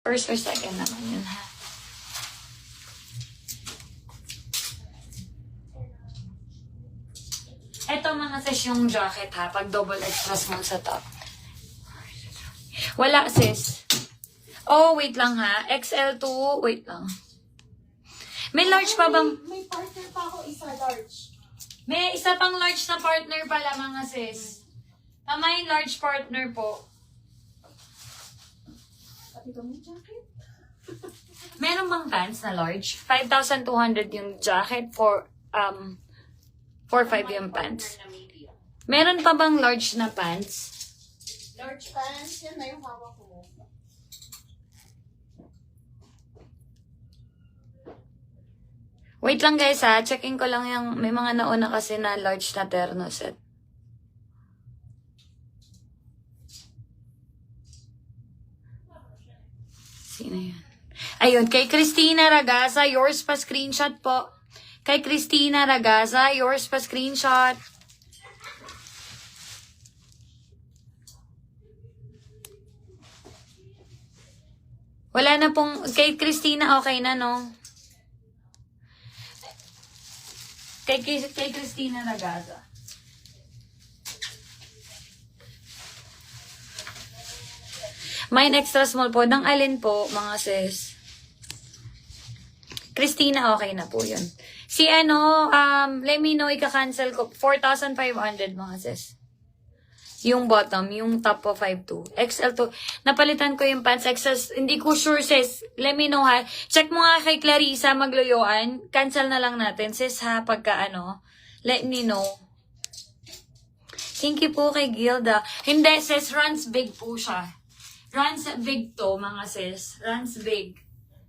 First or second naman yun, ha? Ito mga sis yung jacket, ha? Pag double extra small sa top. Wala, sis. Oh, wait lang, ha? XL2, wait lang. May large pa bang? May partner pa ako, isa large. May isa pang large na partner pala, mga sis. May large partner po. Pati ito may jacket. Meron bang pants na large? 5,200 yung jacket for 4,500 yung pants. Meron pa bang large na pants? Large pants, yan na yung hawak ko. Wait lang guys ha, checking ko lang yung may mga nauna kasi na large na terno set. Sino yan? Ayun, kay Christina Ragasa, yours pa screenshot po. Kay Christina Ragasa, yours pa screenshot. Wala na pong, kay Christina okay na no? Kay Christina Ragasa. Mine extra small po. Nang alin po, mga sis? Christina, okay na po yun. Si let me know, ika-cancel ko. 4,500 mga sis. Yung bottom, yung top po 5'2". XL2. Napalitan ko yung pants XS. Hindi ko sure sis. Let me know ha. Check mo nga kay Clarissa Magluyuan. Cancel na lang natin sis ha. Pagka let me know. Thank you po kay Gilda. Hindi sis, runs big po siya. Runs big to mga sis. Runs big.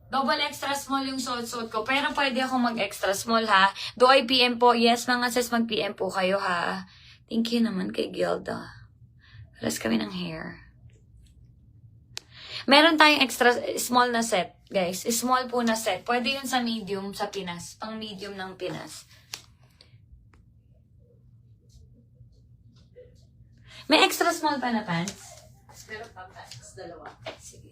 Double extra small yung suot-suot ko. Pero pwede ako mag-extra small ha. Do I PM po? Yes mga sis, mag-PM po kayo ha. Thank you naman kay Gilda. Alas kami ng hair. Meron tayong extra small na set, guys. Small po na set. Pwede yun sa medium sa Pinas. Pang medium ng Pinas. May extra small pa na pants? Meron pa pants, dalawa. Sige.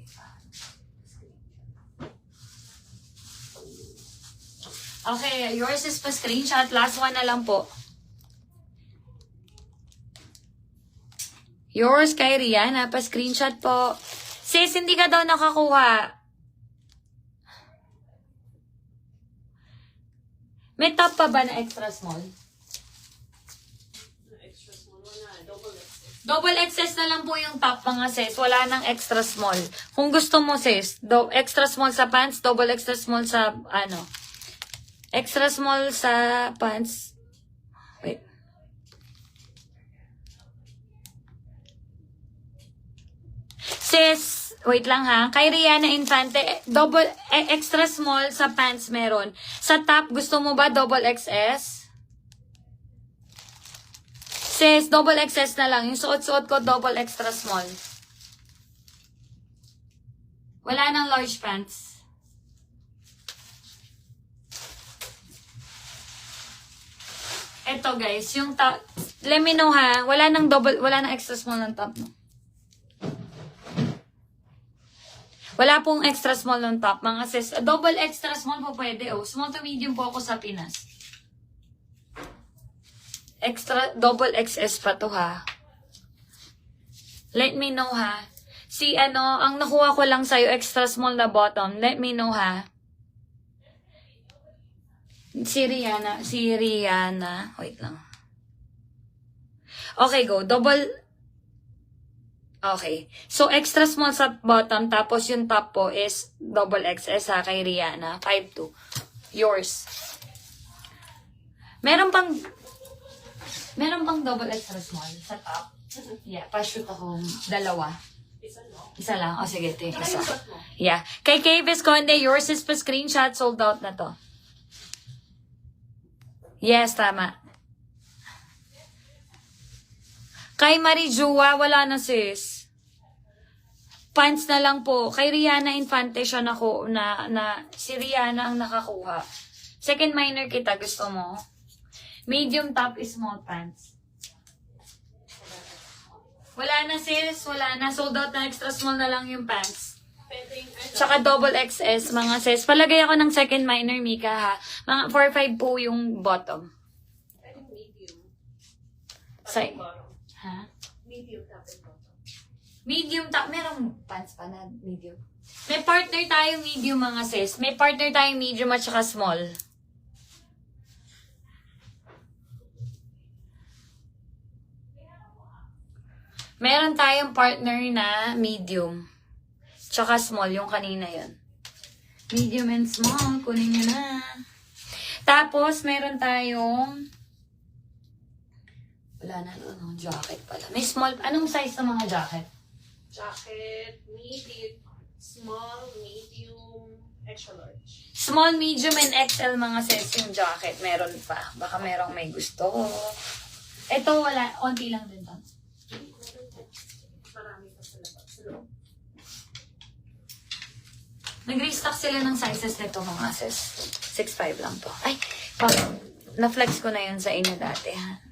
Okay, yours is pa screenshot. Last one na lang po. Yours kay Rihanna, pa screenshot po. Sis, hindi ka daw nakakuha. May top pa ba na extra small? Extra small, wala. Double XS. Double XS na lang po yung top mga sis. Wala nang extra small. Kung gusto mo sis, extra small sa pants, double extra small sa extra small sa pants. Wait. Sis, wait lang ha. Kay Rihanna Infante, extra small sa pants meron. Sa top, gusto mo ba double XS? Sis, double XS na lang. Yung suot-suot ko, double extra small. Wala nang large pants. Eto guys, yung top, let me know ha. Wala nang extra small ng top, no? Wala pong extra small ng top, mga sis. Double extra small po pwede, oh. Small to medium po ako sa Pinas. Double XS pa to, ha. Let me know, ha. Si, ang nakuha ko lang sa'yo, extra small na bottom. Let me know, ha. Si Rihanna. Wait lang. Okay, go. Okay. So, extra small sa bottom, tapos yung top po is double XS ha, kay Rihanna. 5'2". Yours. Meron pang double extra small sa top? Yeah, pa-shoot ako dalawa. Isa lang. O, sige, ito yung isa. Yeah. Kay Kay Visconde, yours is pa screenshot, sold out na to. Yes, tama. Kay Marijua, wala na sis. Pants na lang po. Kay Rihanna Infante siya na si Rihanna ang nakakuha. Second minor kita, gusto mo? Medium top is small pants. Wala na sis, wala na. Sold out na extra small na lang yung pants. Pwede yung ano. Tsaka double XS, mga sis. Palagay ako ng second minor, Mika, ha? Mga 4-5 po yung bottom. Pwede medium. Sa- Top and bottom. Ha? Medium top and bottom. Medium top. Merong pants pa na medium. May partner tayo medium, mga sis. May partner tayo medium at saka small. Meron tayong partner na medium. Tsaka small, yung kanina yun. Medium and small, kunin nyo na. Tapos, meron tayong... Wala na, ano, jacket pala. May small, anong size ng mga jacket? Jacket, medium, small, medium, extra large. Small, medium, and XL mga sis yung jacket. Meron pa. Baka merong may gusto. Ito, wala. Konti lang din to. Marami pa sa labas. Sa loob. Nag-restock sila ng sizes nito mga sis. 6'5 lang to. Ay, na-flex ko na yun sa inyo dati, ha?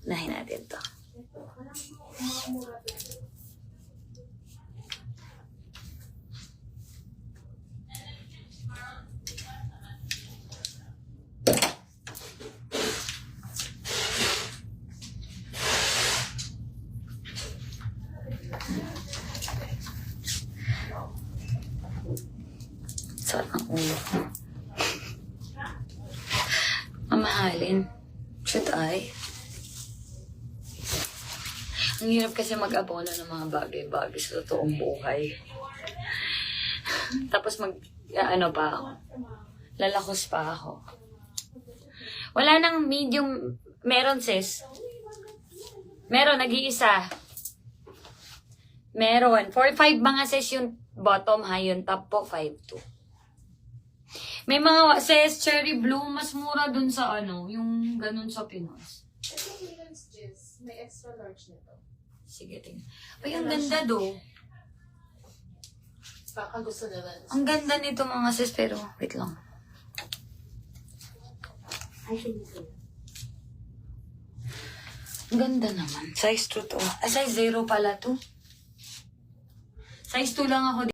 Unahin natin to. Sarap ang ulo ko. Mamahalin. Should I? Ang hirap kasi mag-abono ng mga bagay-bagay sa totoong buhay. Tapos ano pa ako. Lalakos pa ako. Wala nang medium. Meron, sis. Meron, nag-iisa. Meron. 4-5 mga sis yung bottom, ha? Yung top po, 5'2". May mga sis, cherry blue, mas mura dun sa ano, yung ganun sa Pinos. Ito Women's Jizz. May extra large nito. Sige, tingnan. Ay, ang ganda do. Baka gusto nila. Ang ganda nito mga sis, pero wait lang. I think so. Ang ganda naman. Size 2 to. Ah, size 0 pala to. Size 2 lang ako